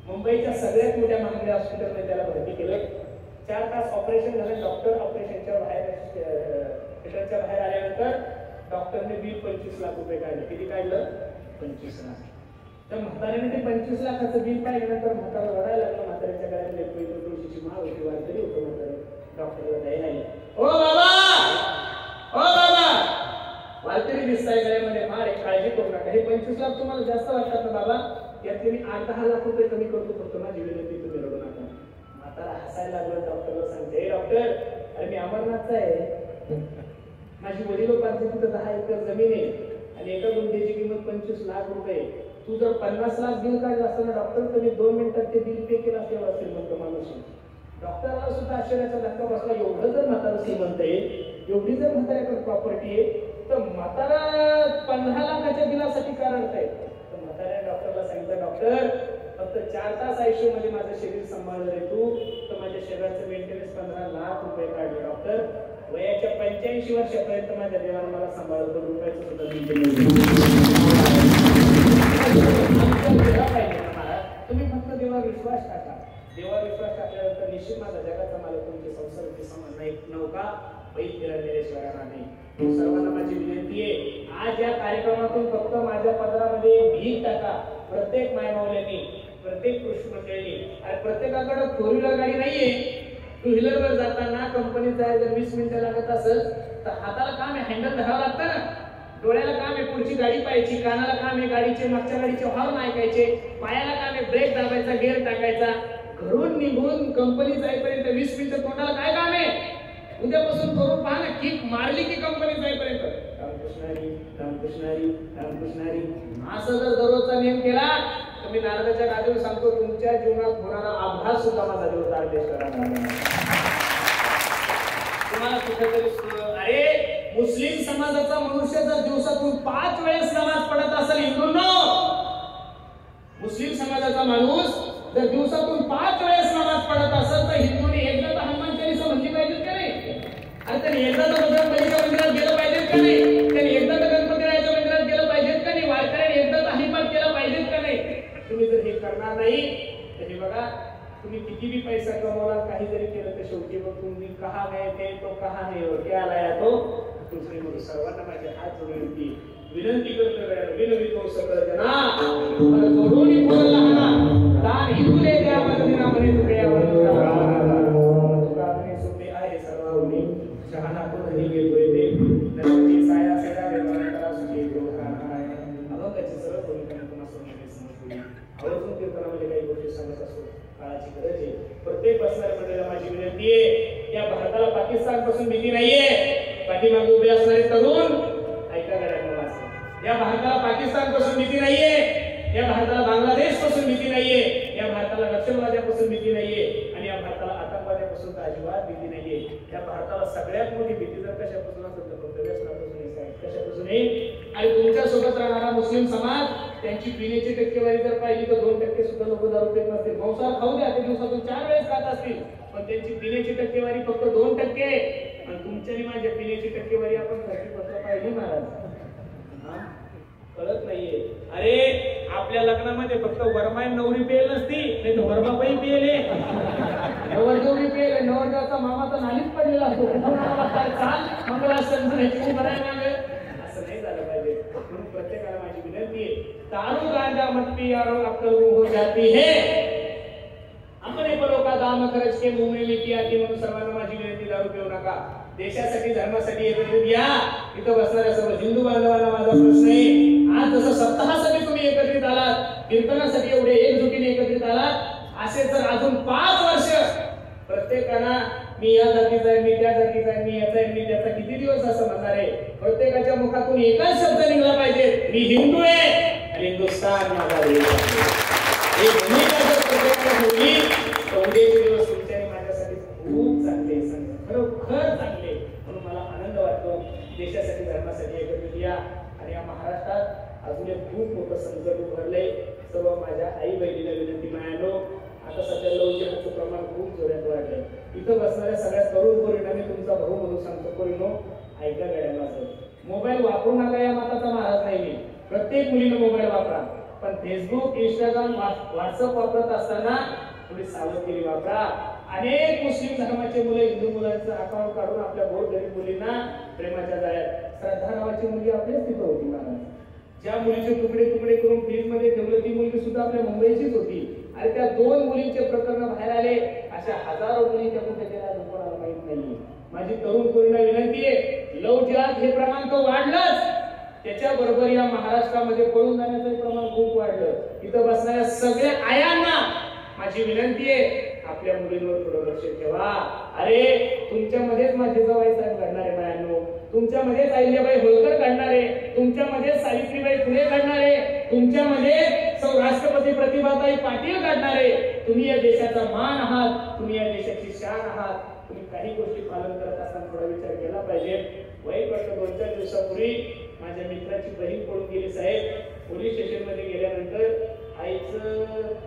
मुंबईच्या सगळ्यात मोठ्या महानगर हॉस्पिटलमध्ये त्याला भरती केलं. 4 तास ऑपरेशन झालं. डॉक्टर ऑपरेशनच्या बाहेर थिएटरच्या बाहेर आल्यानंतर डॉक्टरने बिल 25 लाख रुपये काढले. किती काढलं? 25 लाख. तर म्हाताऱ्याने ते 25 लाखाचं बिल पाहिल्यानंतर म्हातारा रडायला लागला. म्हाताऱ्याच्या गळ्यात तुळशीची माळ होती, वारकरी होतं म्हातारं. डॉक्टरला द्यायला नाही. ओ बाबा, ओ बाबा, वारकरी दिसताय गळ्यामध्ये माळ, काळजी करू नका. हे 25 लाख तुम्हाला जास्त वाटतात ना बाबा? यातले मी 8-10 लाख रुपये कमी करतो, फक्त माझी विनंती तुम्ही रडू नका. म्हातारा हसायला लागलं. डॉक्टरला सांगते, हे डॉक्टर, अरे मी अमरनाथचा आहे. माझी वडिलोपार्जित तिथं 10 एकर जमीन आहे आणि एका गुंठेची किंमत 25 लाख रुपये. तू जर 50 लाख बिल काढलं असतं ना डॉक्टर, तर मी 2 मिनिटात ते बिल पे केलं असतं असेल म्हणतो माणूस. डॉक्टरला सुद्धा आश्चर्याचा धक्का बसला. एवढं जर म्हातारा श्रीमंत आहे, एवढी जर म्हाताऱ्याकडे प्रॉपर्टी आहे, तर म्हातारा 15 लाखाच्या बिलासाठी का रडताय? तर म्हाताऱ्या डॉक्टरला सांगितलं, डॉक्टर फक्त 4 तास आयुष्यामध्ये माझं शरीर सांभाळलं रे तू, तर माझ्या शरीराचं मेंटेनन्स 15 लाख रुपये काढले. डॉक्टर वयाच्या 85 वर्षापर्यंत माझ्या देवाने मला सांभाळलं, 2 रुपयाचं सुद्धा तुम्ही फक्त देवावर विश्वास टाका. देवावर विश्वास टाकल्यानंतर निश्चित माझा जगाचा मालक तुमचे संसाराचे समान एक नौका पैद फिरलेल्याशिवाय नाही. सर्वांना माझी विनंती आहे, आज या कार्यक्रमातून फक्त माझ्या पदरामध्ये भीक टाका. प्रत्येक मायमावल्यांनी, प्रत्येक पुरुष मंडळींनी, आणि प्रत्येकाकडे 4 व्हीलर गाडी नाहीये. 2 व्हीलरवर जाताना कंपनीत जायला 20 मिनिटं लागत असेल तर हाताला काम आहे, हँडल धरावं लागतं ना. डोळ्याला काम आहे पुढची गाडी पाहायची, कानाला काम आहे गाडीचे मागच्या गाडीचे हॉर्न ऐकायचे, पायाला काम आहे ब्रेक दाबायचा, गेअर टाकायचा. घरून निघून कंपनी जाईपर्यंत 20 मिनिटं तोंडाला काय काम आहे? उद्यापासून करून पहा ना, किक मारली की कंपनी जाईपर्यंत रामकृष्णारी रामकृष्णारी रामकृष्णारी असं जर दररोजचा नियम केला तर मी नारदाच्या गादीवर सांगतो, तुमच्या जीवनात होणारा अपघात सुद्धा माझा देव तारदेश करणार. तुम्हाला कुठेतरी अरे मुस्लिम समाजाचा मनुष्य जर दिवसातून 5 वेळेस नमाज पडत असेल, हिंदूंनो, मुस्लिम समाजाचा माणूस जर दिवसातून 5 वेळेस नमाज पडत असेल तर हिंदूने एकदा तर हनुमान चालीसा म्हणली पाहिजे का नाही? अरे त्यांनी एकदा तर बजरंगबलीच्या मंदिरात गेलं पाहिजेत का नाही? त्यांनी एकदा तर गणपतीरायाच्या मंदिरात गेलं पाहिजेत का नाही? वारकऱ्यांनी एकदा तर हरिपाठ केला पाहिजेत का नाही? तुम्ही जर हे करणार नाही तर हे बघा, तुम्ही किती भी पैसा कमवला, काही जरी केलं तर शेवटी मग तुम्ही कहा गए थे तो कहा नहीं हो, क्या लाया तो दुसरे. म्हणून सर्वांना माझे हात जोडून विनंती करतो, विनवितो सकळ जना जोडून बोलला ना दान हिंदुले द्या मंदिरा म्हणे तुकड्यावर तुका म्हणे सुटे आहे सर्वांनी शहाणा कोणही घेतोय ते नक्की साया सदा व्यवहाराला सुखे ग्रहण आहे. अभंगाची सरळ भूमिका तुम्हाला समजली. आवर्जून कीर्तनामध्ये काही गोष्टी सांगत असतो, काळाची गरज आहे. प्रत्येक बसणाऱ्या मंडळीला माझी विनंती आहे, या भारताला पाकिस्तान पासून भीती नाहीये. पाठीमागे उभे असणारे तरुण ऐका गड्या, या भारताला पाकिस्तान पासून भीती नाहीये, या भारताला बांगलादेश पासून भीती नाहीये, या भारताला नक्षलवाद्यापासून भीती नाहीये, आणि या भारताला आतंकवाद्यापासून अजिबात भीती नाहीये. या भारताला सगळ्यात मोठी भीती जर कशापासून असेल तर फक्त व्यसनापासून आहे. कशापासून आहे? आणि तुमच्या सोबत राहणारा मुस्लिम समाज, त्यांची पिण्याची टक्केवारी जर पाहिली तर 2% सुद्धा लोक दारू पित नसतील. मांसाहार खाऊ द्या, ते दिवसातून 4 वेळेस खात असतील, पण त्यांची पिण्याची टक्केवारी फक्त 2%. आणि तुमच्या आणि माझ्या पिण्याची टक्केवारी आपण 30% पाहिली महाराज. कळत नाहीये. अरे आपल्या लग्नामध्ये फक्त वरमाय नवरी पेल नसती, नाही तर वरमाबाई पेले, नवरदेवरी पेले, नवरदेवाचा मामाचा नालीच पडलेला असतो. चाल मंगलासन म्हणायची असं नाही झालं पाहिजे. म्हणून प्रत्येकाला माझी विनंती आहे, दारू गांजा मत पियारो अक्कल हो जाती है, अपने परों का दाम खर्च के मुंह में लिखी आती. म्हणून सर्वांना माझी विनंती, दारू पिऊ नका. देशासाठी धर्मासाठी एकत्रित या. इथं बसणाऱ्या सर्व हिंदू बांधवांना माझा प्रश्न आहे, आज जसं सप्ताहासाठी तुम्ही एकत्रित आलात, कीर्तनासाठी एवढे एकजुटीने एकत्रित आलात, असे जर अजून 5 वर्ष प्रत्येकाला मी या जातीचा आहे, मी त्या जातीचा आहे, मी याचा आहे, मी त्याचा, किती दिवस असं म्हणणार आहे? प्रत्येकाच्या मुखातून एकच शब्द निघला पाहिजे, मी हिंदू आहे आणि हिंदुस्थान माझा देश आहे. हे भूमिका जर प्रत्येकाला ठेवली तर उद्याचे दिवस तुमच्या आणि माझ्यासाठी खूप चांगले, खरोखर चांगले. म्हणून मला आनंद वाटतो, देशासाठी धर्मासाठी एकत्रित या. आणि या महाराष्ट्रात अजून एक खूप मोठं संकट उभारलंय. सर्व माझ्या आई बहिणीला विनंती मायानो, आता सध्या लवचिकाचं प्रमाण खूप जोरात वाढलंय. इथं बसणाऱ्या सगळ्या तरुण पोरींना मी तुमचा भाऊ म्हणून सांगतो, पोरींनो ऐका गड्या माझं, मोबाईल वापरू नका या मताचा महाराज नाही मी. प्रत्येक मुलीनं मोबाईल वापरा, पण फेसबुक, इंस्टाग्राम, व्हॉट्सअप वापरत असताना थोडी सावधगिरी वापरा. अनेक मुस्लिम धर्माचे मुलं हिंदू मुलांचं अकाउंट काढून आपल्या गरीब मुलींना प्रेमाच्या जाळ्यात. श्रद्धा नावाची मुलगी आपल्याच तिथं होती महाराज, ज्या मुलीचे तुकडे तुकडे करून फ्रीज मध्ये ठेवलं ती मुलगी सुद्धा आपल्या मुंबईचीच होती. आणि त्या 2 मुलींचे प्रकरण बाहेर आले. अशा हजारो मुली त्या कुठे गेल्या कोणाला माहित नाही. माझी तरुण पोरींना विनंती आहे, लव जिहाद हे प्रमाण तर वाढलंच, त्याच्याबरोबर या महाराष्ट्रामध्ये पळून जाण्याचं प्रमाण खूप वाढलं. इथं बसणाऱ्या सगळ्या आयांना माझी विनंती आहे, आपल्या मुलींवर थोडं लक्ष ठेवा. अरे तुमच्यामध्येच माझे जवाई साहेब घडणारे बायांनो, तुमच्यामध्येच अहिल्याबाई होळकर घडणारे, तुमच्यामध्येच सावित्रीबाई फुले घडणारे, तुमच्यामध्ये राष्ट्रपती प्रतिभाताई पाटील घडणारे. तुम्ही या देशाचा मान आहात, तुम्ही या देशाची शान आहात. तुम्ही काही गोष्टी पालन करत असताना थोडा विचार केला पाहिजे. वाईट वाटतं, 2-4 दिवसापूर्वी माझ्या मित्राची बहीण पळून गेली साहेब. पोलीस स्टेशन मध्ये गेल्यानंतर आईचं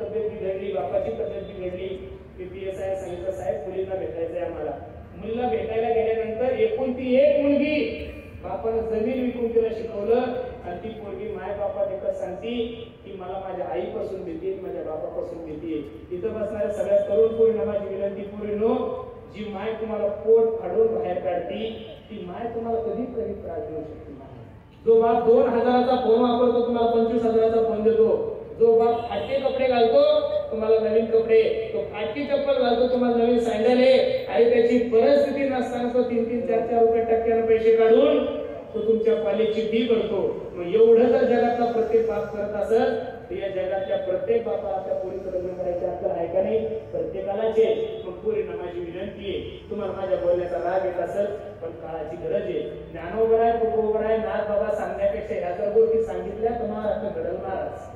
तब्येत बिघडली, बापाची तब्येत बिघडली. PSI सांगितलं, साहेब मुलींना भेटायचंय आम्हाला. मुलीला भेटायला गेल्यानंतर एकूण ती एक मुलगी, बापानं जमीन विकून तिला शिकवलं. आणि ती मुलगी माय बापात एकच सांगती की मला माझ्या आईपासून भीती, माझ्या बापापासून भीती. तिथं बसणाऱ्या सगळ्या तरुण पोरींना माझी विनंती, पोरींनो जी माय तुम्हाला पोट फाडून बाहेर काढती, ती माय तुम्हाला कधी त्रास देऊ शकते. जो बाप 2000चा फोन वापरतो तुम्हाला 25,000चा फोन देतो. जो बाप फाटके कपडे घालतो तुम्हाला नवीन कपडे, तो फाटकी चप्पल घालतो तुम्हाला नवीन सँडल आहे. आणि त्याची परिस्थिती नसताना तो 3-3, 4-4 रुपये टक्क्यानं पैसे काढून तो तुमच्या कॉलेजची फी करतो. मग एवढं जर जगातला प्रत्येक बाप करत असेल तर या जगातल्या प्रत्येक बापाला आपल्या पोरीचं लग्न करायचं आपलं आहे का नाही? प्रत्येकालाच आहे. मग पोरींना माझी विनंती आहे, तुम्हाला माझ्या बोलण्याचा राग येत असेल पण काळाची गरज आहे. ज्ञानोबर आहे, तुकोबर आहे, नाथ बाबा सांगण्यापेक्षा ह्या जर गोष्टी सांगितल्या तर महाराष्ट्र घडल महाराज.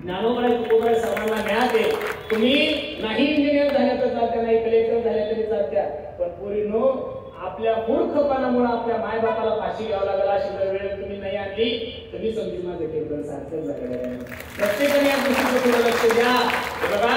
ज्ञानोबर आहे, तुकोबर आहे, सर्वांना ज्ञात आहे. तुम्ही नाही इंजिनियर झाल्या तर चालत्या, नाही कलेक्टर झाल्या तरी चालत्या, पण पोरींनो आपल्या मूर्खपणामुळे आपल्या मायबापाला फाशी घ्यावं लागेल अशी जर वेळ तुम्ही नाही आणली तर मी समजून माझं कीर्तन सार्थक झालेलं आहे. प्रत्येकाने या गोष्टीकडे थोडं लक्ष द्या. बघा,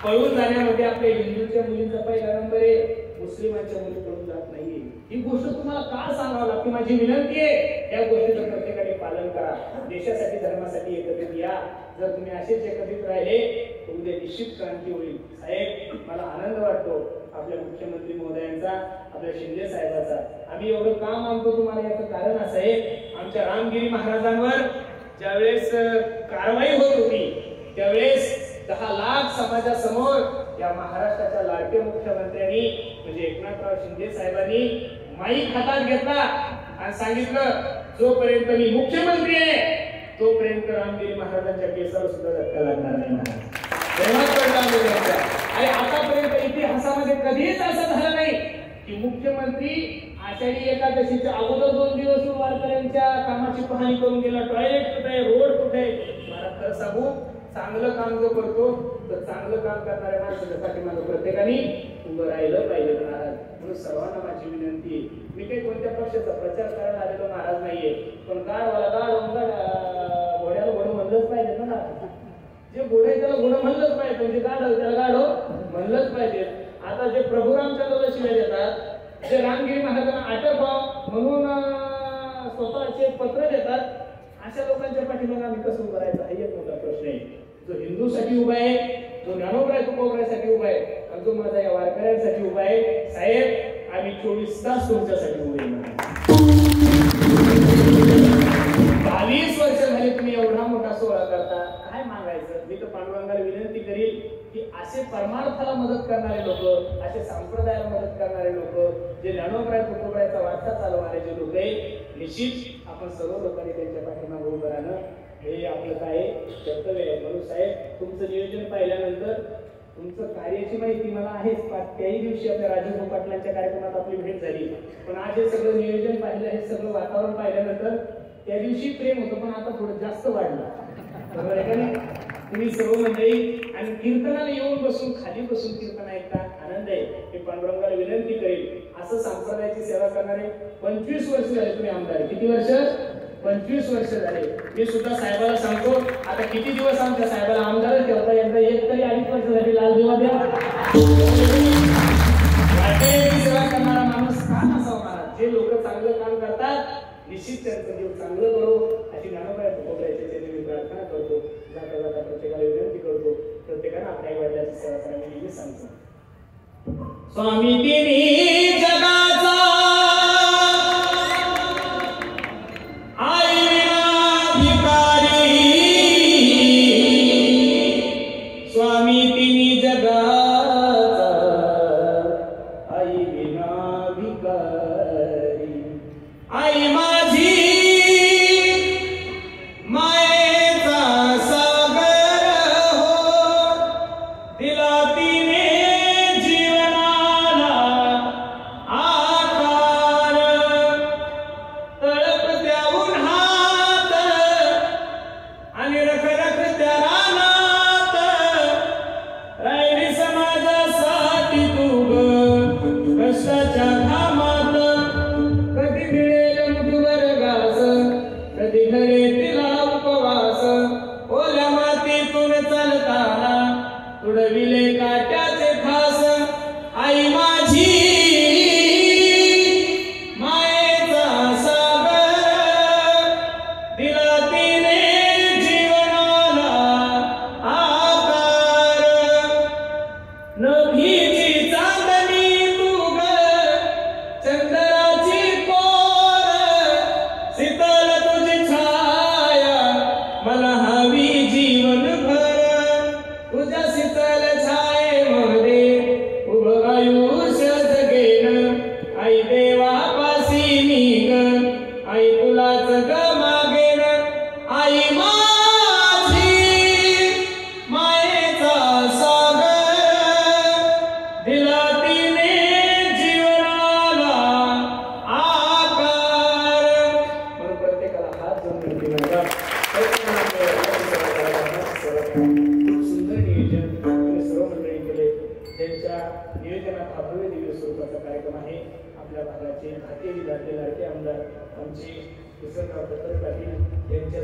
पळून जाण्यामध्ये आपल्या हिंदूच्या मुलींचा पहिला नंबर आहे, मुस्लिमांच्या मुली पळून जात नाहीये. ही गोष्ट तुम्हाला का सांगावं लागते? माझी विनंती आहे, या गोष्टीचं प्रत्येकाने पालन करा. देशासाठी, धर्मासाठी एकत्रित या. जर तुम्ही असेच एकत्रित राहिले तर उद्या निश्चित क्रांती होईल. साहेब, मला आनंद वाटतो आपल्या मुख्यमंत्री महोदयांचा, आपल्या शिंदे साहेबाचा. आम्ही एवढं का मानतो तुम्हाला, याचं कारण असं आहे, आमच्या रामगिरी महाराजांवर ज्यावेळेस कारवाई होत होती त्यावेळेस 10 लाख समाजासमोर या महाराष्ट्राच्या लाडके मुख्यमंत्र्यांनी म्हणजे एकनाथराव शिंदे साहेबांनी माईक हातात घेतला आणि सांगितलं, जोपर्यंत मी मुख्यमंत्री आहे तोपर्यंत रामगिरी महाराजांच्या केसावर सुद्धा धक्का लागणार नाही. आणि आतापर्यंत इतिहासामध्ये कधीच असं झालं नाही की मुख्यमंत्री आषाढी एकादशीच्या अगोदर 2 दिवस वारकऱ्यांच्या कामाची पाहणी करून गेला. टॉयलेट कुठे, रोड कुठे. मला खरं सांगू, चांगलं काम जो करतो तर चांगलं काम करणाऱ्या माणसासाठी मला प्रत्येकाने उभं राहिलं पाहिजे महाराज. म्हणून सर्वांना माझी विनंती आहे, मी काही कोणत्या पक्षाचा प्रचार करायला आलेलो महाराज नाहीये, पण गाडवाला घोड्याला घोडं म्हणलंच पाहिजे ना. जे घोडे त्याला घोडं म्हणलंच पाहिजे, म्हणजे गाढव त्याला गाढव म्हणलंच पाहिजे. आता जे प्रभू रामचंद्राला शिव्या देतात, जे रामगिरी महाराजांना आटक म्हणून स्वतःचे पत्र देतात, अशा लोकांच्या पाठीमागे आम्ही कसं उभं राहायचं हा एक मोठा प्रश्न आहे. जो हिंदूसाठी उभा आहे, जो ज्ञानोबराय तुकोबरायसाठी उभा आहे, आणि जो माझा या वारकऱ्यांसाठी उभा आहे. साहेब, आम्ही 24 तास तुमच्यासाठी उभे आहे. 22 वर्ष झाली तुम्ही एवढा मोठा सोहळा करता, काय मागायचं? मी तर पांडुरंगाला विनंती करील की असे परमार्थाला मदत करणारे लोक, असे संप्रदायाला मदत करणारे लोक, जे ज्ञानोबराय तुकोबरायचा वारसा चालवणारे जे लोक आहे, निश्चित आपण सर्व लोकांनी त्यांच्या पाठीमागे उभं राहणं हे आपलं काय कर्तव्य आहे. म्हणून साहेब, तुमचं नियोजन पाहिल्यानंतर तुमचं कार्याची माहिती मला आहेच. त्याही दिवशी आपल्या राजू पाटलांच्या कार्यक्रमात आपली भेट झाली, पण आज हे सगळं नियोजन पाहिलं, हे सगळं वातावरण पाहिल्यानंतर त्या दिवशी प्रेम होतं, पण आता थोडं जास्त वाढलं. बरोबर आहे का नाही? तुम्ही सर्व मंडळी आणि कीर्तनाला येऊन बसून, खाली बसून कीर्तन ऐकता, आनंद आहे. मी पांडुरंगाला विनंती करेल, असं संप्रदायाची सेवा करणारे 25 वर्ष झाले तुम्ही आमदार. किती वर्ष? 25 वर्ष झाले. मी सुद्धा साहेबाला सांगतो, आता किती दिवस आमच्या साहेबाला आमदारच ठेवता यंदा एक तरी 2.5 वर्ष झाली लाल दिवा द्या. सेवा करणारा माणूस का नसावा महाराज? जे लोक चांगलं काम करतात निश्चित त्यांचं जीव चांगलं करो अशी ज्ञानोबा तुकोबरायाच्या चरणी मी प्रार्थना करतो. जाता जाता प्रत्येकाला विनंती करतो, प्रत्येकानं आपल्या वडिलांची सेवा करावी मी सांगतो. स्वामी तिन्ही जगाचा आई विनाधिकारी, स्वामी तिन्ही जगाचा आई विनाधिकारी, आई माझी मायेचा सागर हो, दिला तिने जीवनाला आकार, तळपत्या उन्हात आणि रखरखत्या रानात राहिली समाजासाठी तू ग कष्टाच्या घामात. कधी मिळेल मुठभर घास, कधी घरे तिला उपवास, ओल्या मातीतून चालताना तुडविले काट्याचे खास. आई माझी मायेचा सागर, दिला तिने जीवनाला आकार. नभीची चांदणी तू ग, चंद्राची कोर, शीतल तुझी छाया मला हवी जीवनभर. तुझ्या शीतल छायेमध्ये उभं आयुष्य जगेन. आई देवापाशी मी ग, आई तुलाच ग मागेन. आई माझी मायेचा सागर, दिला तिने जीवनाला आकार. म्हणून प्रत्येकाला हात जोडून विनंती माझा, खूप सुंदर नियोजन तुम्ही सर्व मंडळी केले. ज्यांच्या नियोजनात हा भव्य दिव्य स्वरूपाचा कार्यक्रम आहे. आपल्या भागाचे भारतीय लाडके आमदार आमचे किसन पाटील यांच्या